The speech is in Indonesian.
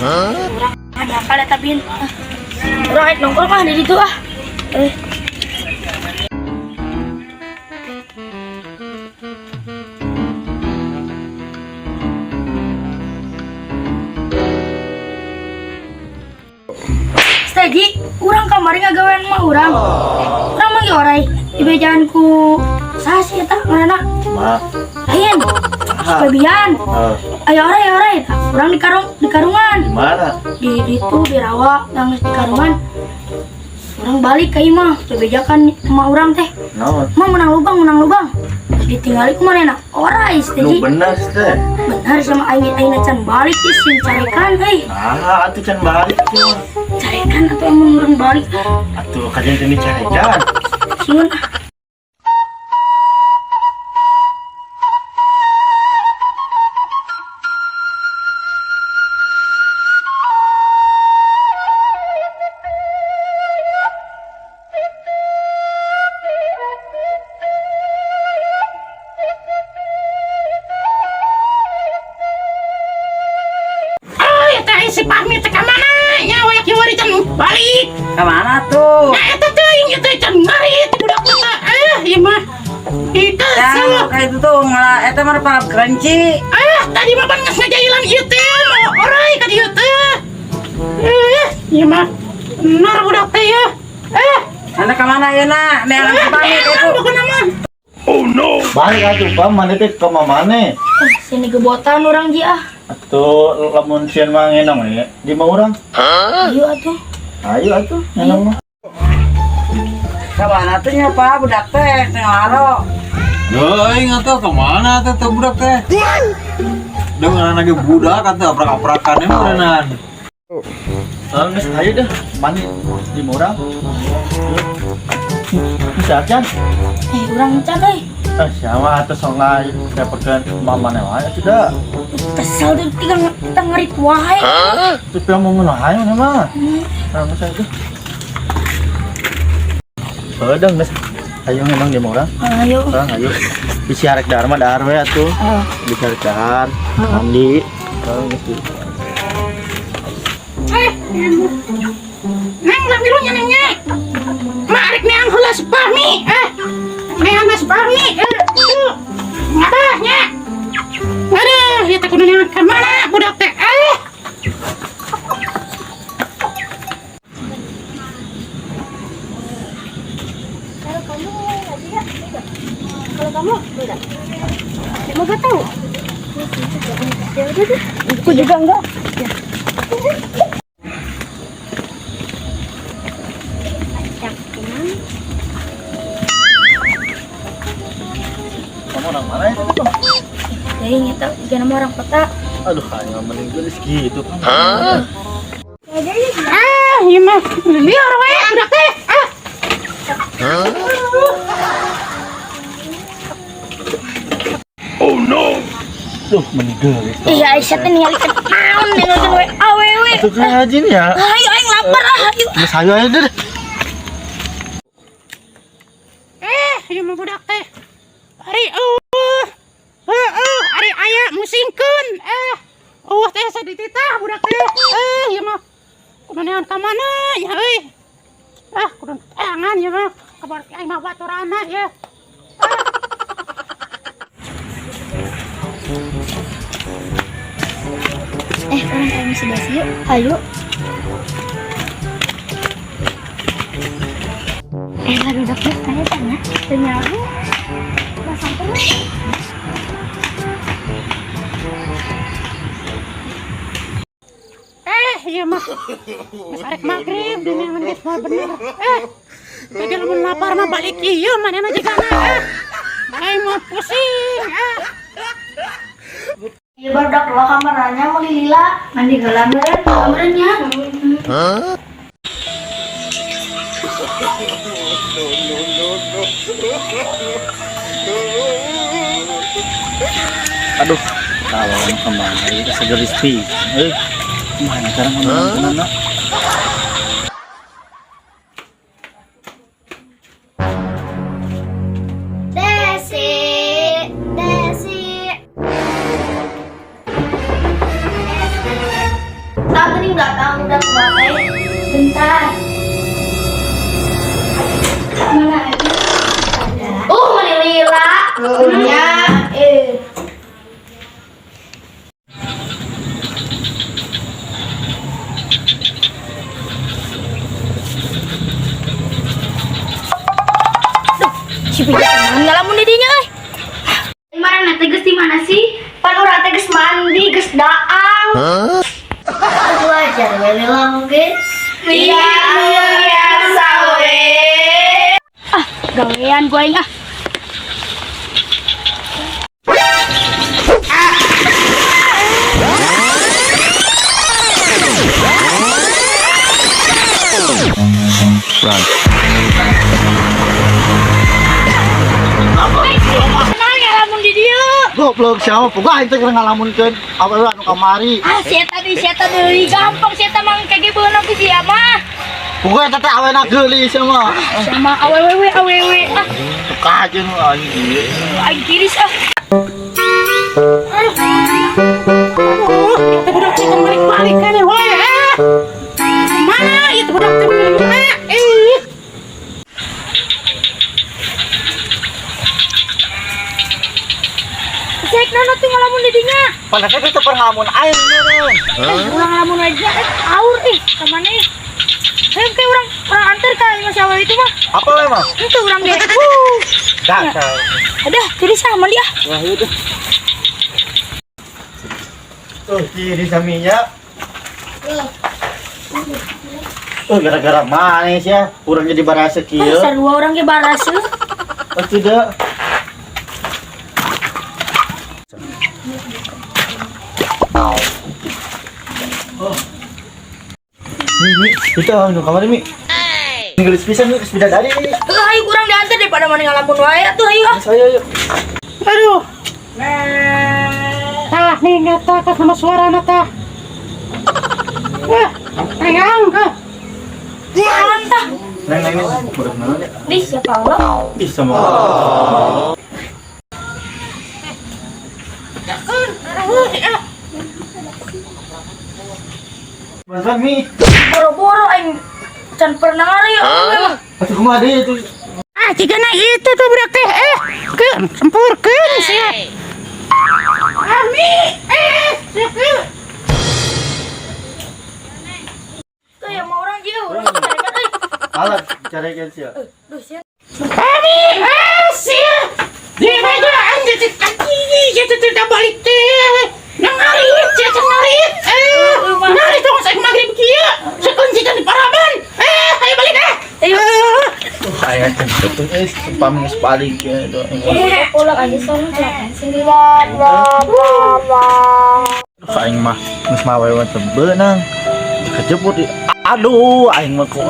Orang ada kali tapi orang nongkrong mah di situ ah. Jadi orang kemarin ngagawean mah orang mah ge orai dibejaanku saha sih eta ngaranna Ma. lain kebian ayo orai orang di karungan Gimana? di itu di rawa yang di karungan orang balik ke imah bebejakan sama orang teh Naon? mau menang lubang terus ditinggali kumanehna orai Nu jadi bener teh. benar sama aing can balik geus sing carekan Nah, atuh can balik tuh. carekan atau emang orang balik Atuh kajian teh dicarekan. sieun Si Pahmi teh ka mana? Nya wayak kieu can balik. Ke mana tuh? Nah, eta teuing ieu teh can ngarit budak eta. Ieu mah. Itu Yang kayak itu tuh malah eta mah para kerenci. tadi mah pan geus ngajailan ieu teh. Orai ka dieu teh. Ieu mah bener budak teh ya. Anda ke mana ya nak? Neangan si pamit itu. Bukan aman. Balik atuh Pam, mana teh ka mamane? sini gebotan orang ji ah Atuh lamun sieun mah ngenong ya. Di mah urang. ayo atuh Ayo atuh ngenong mah. Ke mana tuh nya Pak budak teh ngaro. Aing atuh kemana teh budak teh? Dengan lagi budak atuh aprak-aprakan mah beneran. Geus ayo deh, mani di mah urang. Bisa kan? orang can Siapa atuh sok dapekeun mamane wae atuh da. kesel tuh kita ngerit wae Tapi mau ngeunah mana mah. Sama saya tuh. Pedang geus. Ayo ngenong di mah urang. ayo Urang ayo. Bisa arek dahar mah dahar we atuh. Bisa arek dahar, mandi. Urang geus. Neng lah birunya nengnya. Marik neang heula si Pahmi. Neang si Pahmi. Ngabahnya. Aduh, ieu teh kudu neang ka mana budak teh. kalau kamu beda mau gak tahu ya udah deh aku juga enggak Kamu orang mana itu? Kayaknya kita juga nama orang kota Aduh, kayak meninggal segitu kan. Ieu mah liar we budak teh. Duh, meninggal. iya Aisyah teh ningali naon nengokeun we awewe Itu kayak aja nih ya. ayo aing lapar ayo Mas ayo aja deh. Ieu mah budak teh. Ari ari aya musingkeun. Teh sadititah budak teh. Ieu mah kumanehan ka mana nya euy. Kudu tangan ieu mah. Kabar aing mah baturana ya. orang kayak masih basi yuk ayo lagi dokter saya tanya ternyata pasang terus Ieu mah geus arek magrib dineangan geus moal bener. Jadi lamun lapar mah balik ieu manehna jigana. Aing mah pusing. Iya baru keluar kamarnya mau lila mandi gelang kamarnya. Aduh, kawan kemana itu segeris pi. Mana cara ngomong nak? mending datang udah kuat. Bentar. Mana aja? Mani lila. Ya, si pijakan ngalamun didinya euy. Mana tegas di mana sih? Pan urang tegas mandi geus daang. Aku ajar we mungkin. Iya, biasa we. Gawean gua aing ah. Goblok siapa? Pokoknya itu kira ngalamunkeun apa anu kamari. Sia tadi gampang sia mah kage beunang ku sia mah. Pokoknya teteh awena geulis mah. Sama awewe. Kajen anjing. Aing tiris ah. Budak teh balik kan wae. Mana itu budak teh? Cek nana tuh ngalamun didinya. Padahal itu perhamun air meureun. Urang ngalamun aja aur sama nih. Kayak orang antar ka Mas Awal itu mah. Apa we mah? Itu urang ge. Dasar. Ada tiris sama dia. Wah, udah. Tuh, kiri saminya. Gara-gara manis ya, kurang jadi barasa kieu. Sarua orang ge barase. Oh, tidak. Mi, kita anu kamar Mi. Inggris pisan Mi, sepeda dari. Ayo kurang diantar daripada mana ngalamun wae atuh ayo. Saya yuk. Aduh. Tah nih nyata ka sama suara nata. Wah, ayang ka. Mantap. Neng, budak naon ya? Di siapa Allah? Ih, sama. Bantuan Mi. Boro-boro aing can pernah ngari ya. Atuh kumaha deui itu? Jika na itu tuh budak teh sempurkeun sia. Ami, siapa? Tuh yang mau orang jauh, orang cari euy. Alat carikan sia. Duh sia. Ami, sia. Di meja anjir kaki gitu tidak balik teh. Nangarit, nangarit. Nangarit dong saya magrib kieu. Sekunci di paraban. Ayo balik Ayo. Aya kan betul pam geus balik ya do. Pulang aja sono silakan sini. Aing mah geus mawe teu beunang. Kejebut. Aduh, aing mah ku.